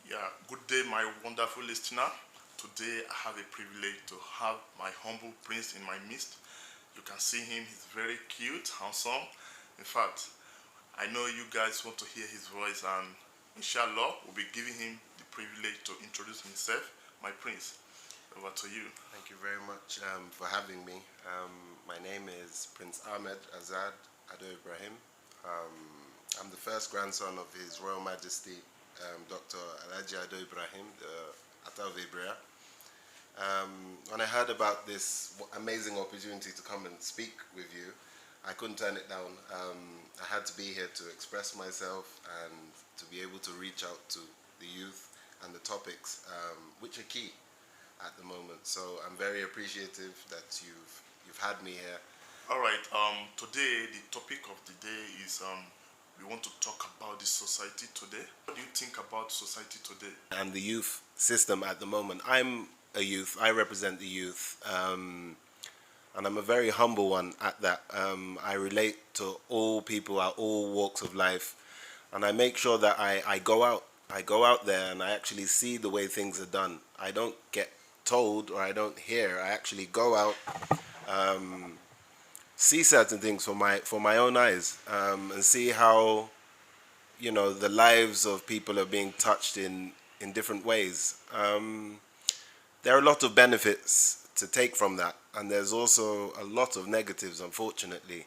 Yeah, good day, my wonderful listener. Today I have a privilege to have my humble prince in my midst. You can see him, he's very cute, handsome. In fact, I know you guys want to hear his voice, and inshallah, we'll be giving him the privilege to introduce himself. My prince, over to you. Thank you very much for having me. My name is Prince AHMED AZAD IBRAHIM. I'm the first grandson of His Royal Majesty Dr. IBRAHIM, the Ata of Ibrea. When I heard about this amazing opportunity to come and speak with you, I couldn't turn it down. I had to be here to express myself and to be able to reach out to the youth and the topics which are key at the moment. So I'm very appreciative that you've had me here. All right, today the topic of the day is we want to talk about the society today. What do you think about society today? And the youth system at the moment. I'm a youth, I represent the youth, and I'm a very humble one at that. I relate to all people at all walks of life, and I make sure that I go out there and I actually see the way things are done. I don't get told or I don't hear, I actually go out, see certain things for my own eyes, and see how, you know, the lives of people are being touched in different ways. There are a lot of benefits to take from that, and there's also a lot of negatives, unfortunately.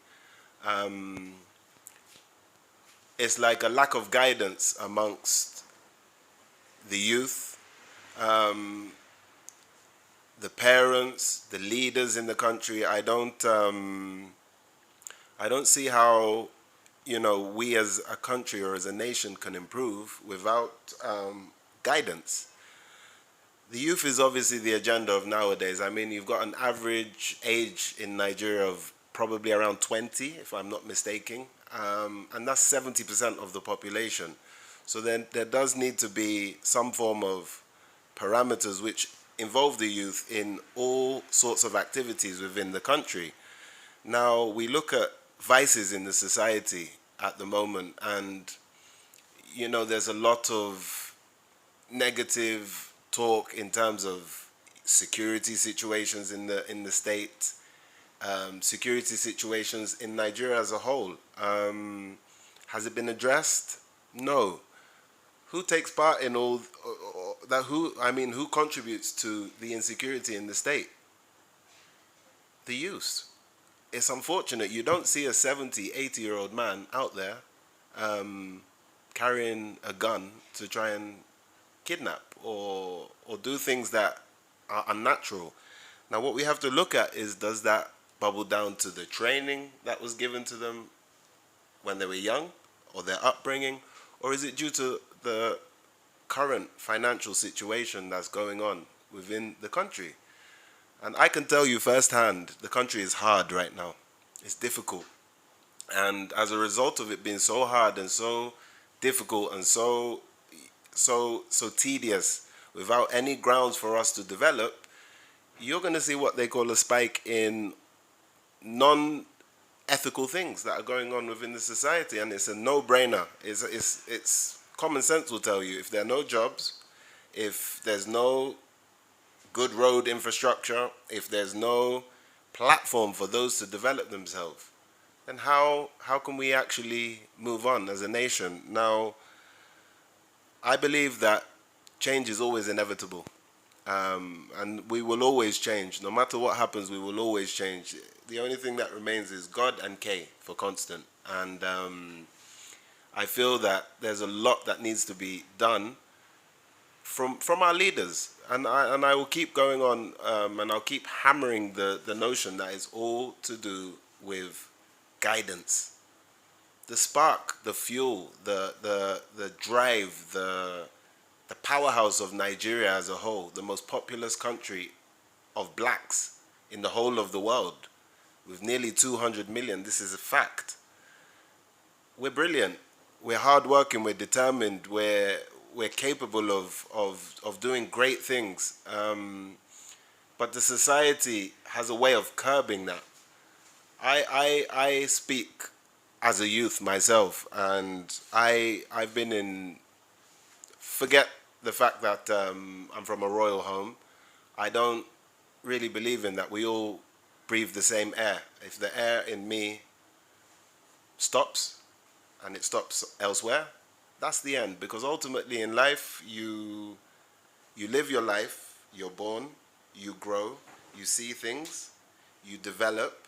It's like a lack of guidance amongst the youth, the parents, the leaders in the country. I don't see how, you know, we as a country or as a nation can improve without guidance. The youth is obviously the agenda of nowadays. I mean, you've got an average age in Nigeria of probably around 20, if I'm not mistaken, and that's 70% of the population. So then there does need to be some form of parameters which involve the youth in all sorts of activities within the country. Now, we look at vices in the society at the moment, and, you know, there's a lot of negative talk in terms of security situations in the state, security situations in Nigeria as a whole. Has it been addressed? No. Who takes part in all that? Who contributes to the insecurity in the state? The youth. It's unfortunate you don't see a 70, 80-year-old man out there carrying a gun to try and kidnap or do things that are unnatural. Now, what we have to look at is, does that bubble down to the training that was given to them when they were young, or their upbringing, or is it due to the current financial situation that's going on within the country? And I can tell you firsthand, the country is hard right now. It's difficult. And as a result of it being so hard and so difficult and so tedious, without any grounds for us to develop, you're going to see what they call a spike in non-ethical things that are going on within the society, and it's a no-brainer. It's common sense will tell you, if there are no jobs, if there's no good road infrastructure, if there's no platform for those to develop themselves, then how can we actually move on as a nation? Now, I believe that change is always inevitable, and we will always change. No matter what happens, we will always change. The only thing that remains is God and K for constant. And I feel that there's a lot that needs to be done from our leaders. And I will keep going on, and I'll keep hammering the notion that it's all to do with guidance. The spark, the fuel, the drive, the powerhouse of Nigeria as a whole, the most populous country of blacks in the whole of the world, with nearly 200 million, this is a fact. We're brilliant, we're hardworking, we're determined, we're capable of doing great things, but the society has a way of curbing that. I speak as a youth myself, and I've been in, forget the fact that I'm from a royal home, I don't really believe in that we all breathe the same air. If the air in me stops and it stops elsewhere, that's the end. Because ultimately in life, you live your life, you're born, you grow, you see things, you develop,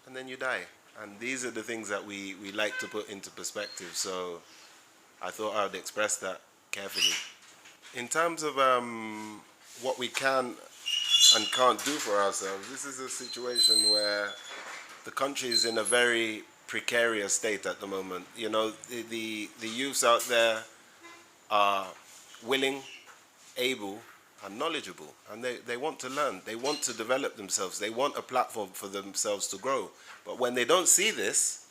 and then you die. And these are the things that we like to put into perspective. So I thought I would express that carefully. In terms of what we can and can't do for ourselves, this is a situation where the country is in a very precarious state at the moment. You know, the youths out there are willing, able, and knowledgeable, and they want to learn, they want to develop themselves, they want a platform for themselves to grow. But when they don't see this,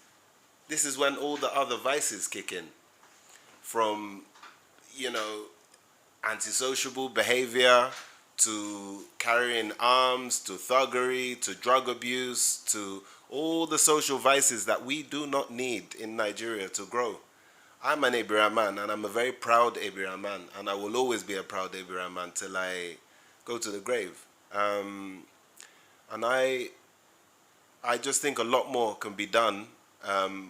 this is when all the other vices kick in, from, you know, antisociable behavior, to carrying arms, to thuggery, to drug abuse, to all the social vices that we do not need in Nigeria to grow. I'm an AHMED man, and I'm a very proud AHMED man, and I will always be a proud AHMED man till I go to the grave. And I just think a lot more can be done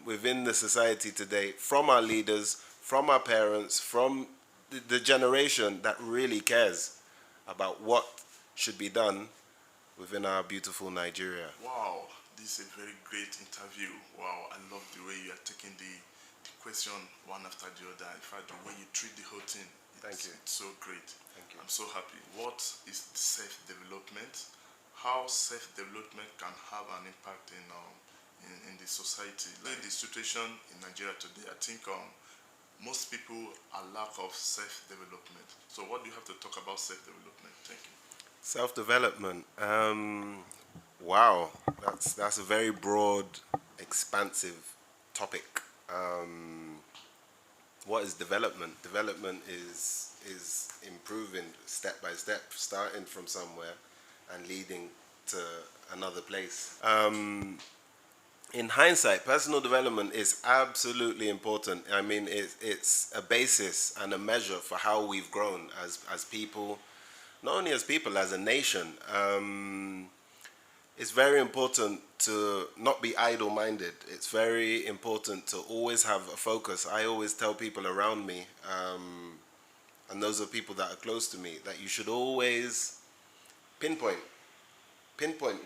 within the society today, from our leaders, from our parents, from the generation that really cares about what should be done within our beautiful Nigeria. Wow, this is a very great interview. Wow, I love the way you are taking the question one after the other. In fact, the way you treat the whole thing, Thank you. It's so great. Thank you. I'm so happy. What is self-development? How self-development can have an impact in the society? Like the situation in Nigeria today, I think most people are lack of self-development. So what do you have to talk about self-development? Thank you. Self-development. Wow, that's a very broad, expansive topic. What is development? Development is improving step by step, starting from somewhere and leading to another place. In hindsight, personal development is absolutely important. I mean, it's a basis and a measure for how we've grown as people, not only as people, as a nation. It's very important to not be idle-minded. It's very important to always have a focus. I always tell people around me, and those are people that are close to me, that you should always pinpoint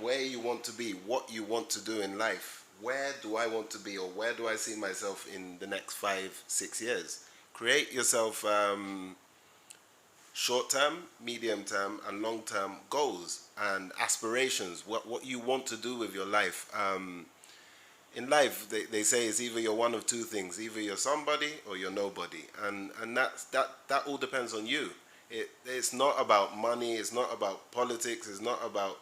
where you want to be, what you want to do in life. Where do I want to be, or where do I see myself in the next 5-6 years? Create yourself short-term, medium-term, and long-term goals and aspirations, what you want to do with your life. In life, they say it's either you're one of two things: either you're somebody or you're nobody, and that all depends on you. It's not about money, it's not about politics, it's not about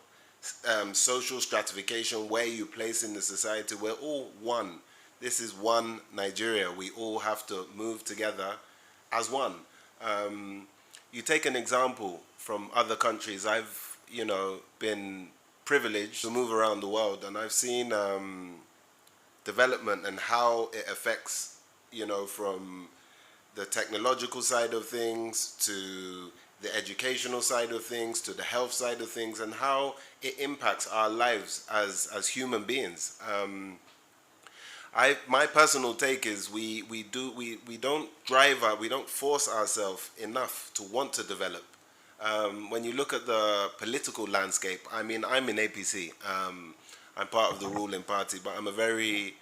social stratification, where you place in the society. We're all one. This is one Nigeria. We all have to move together as one. You take an example from other countries. I've, been privileged to move around the world, and I've seen development and how it affects, from the technological side of things to the educational side of things to the health side of things, and how it impacts our lives as human beings. My personal take is we don't force ourselves enough to want to develop. When you look at the political landscape, I mean, I'm in APC. I'm part of the ruling party, but I'm a very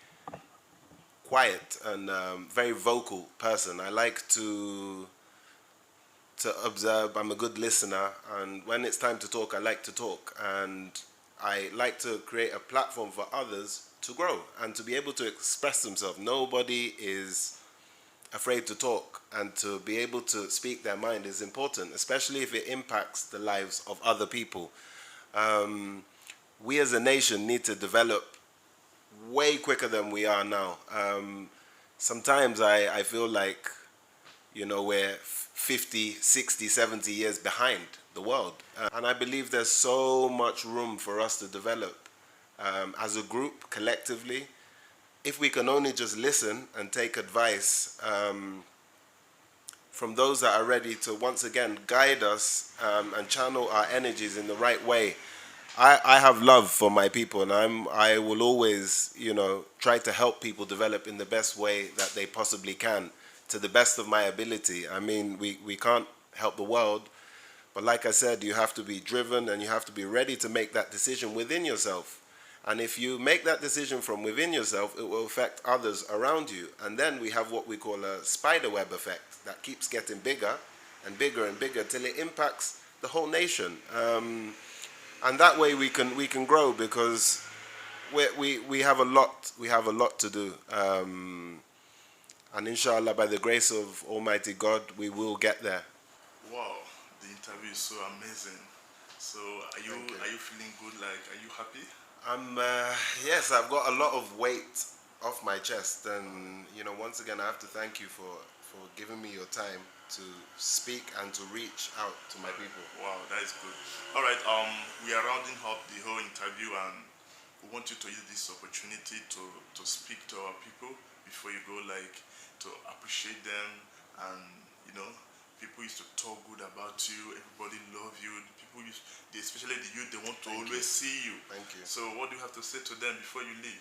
quiet and very vocal person. I like to observe. I'm a good listener, and when it's time to talk, I like to talk, and I like to create a platform for others to grow and to be able to express themselves. Nobody is afraid to talk, and to be able to speak their mind is important, especially if it impacts the lives of other people. We as a nation need to develop way quicker than we are now. Sometimes I feel like, we're 50, 60, 70 years behind the world. And I believe there's so much room for us to develop as a group, collectively. If we can only just listen and take advice from those that are ready to once again guide us and channel our energies in the right way. I have love for my people, and I will always, try to help people develop in the best way that they possibly can, to the best of my ability. I mean, we can't help the world, but like I said, you have to be driven and you have to be ready to make that decision within yourself. And if you make that decision from within yourself, it will affect others around you. And then we have what we call a spider web effect that keeps getting bigger and bigger and bigger till it impacts the whole nation. And that way we can grow, because we have a lot to do. And inshallah, by the grace of Almighty God, we will get there. Wow, the interview is so amazing. So are you feeling good? Like, are you happy? Yes, I've got a lot of weight off my chest, and once again I have to thank you for giving me your time to speak and to reach out to my people. Wow, that is good. All right, we are rounding up the whole interview, and we want you to use this opportunity to speak to our people before you go, like, to appreciate them. And people used to talk good about you, everybody love you, especially the youth, they want to always see you. Thank you. So what do you have to say to them before you leave?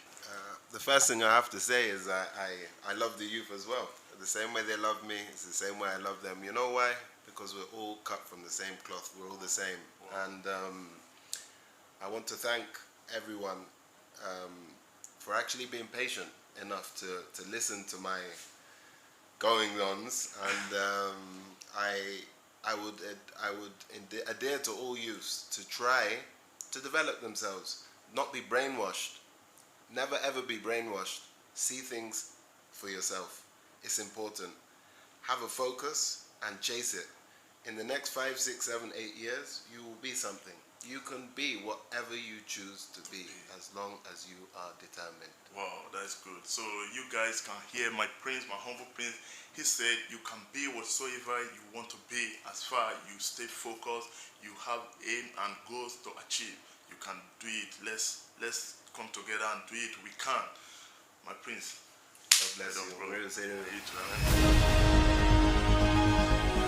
The first thing I have to say is I love the youth as well. The same way they love me, it's the same way I love them. You know why? Because we're all cut from the same cloth. We're all the same. Wow. And I want to thank everyone for actually being patient enough to listen to my going-ons. And I would adhere to all youths to try to develop themselves, not be brainwashed. Never ever be brainwashed. See things for yourself. It's important. Have a focus and chase it. In the next 5, 6, 7, 8 years, you will be something. You can be whatever you choose to be, as long as you are determined. Wow, that's good. So you guys can hear my prince, my humble prince. He said you can be whatsoever you want to be, as far as you stay focused, you have aim and goals to achieve. You can do it. Let's come together and do it. We can. My prince. God bless you. Bro. We're going to say to you.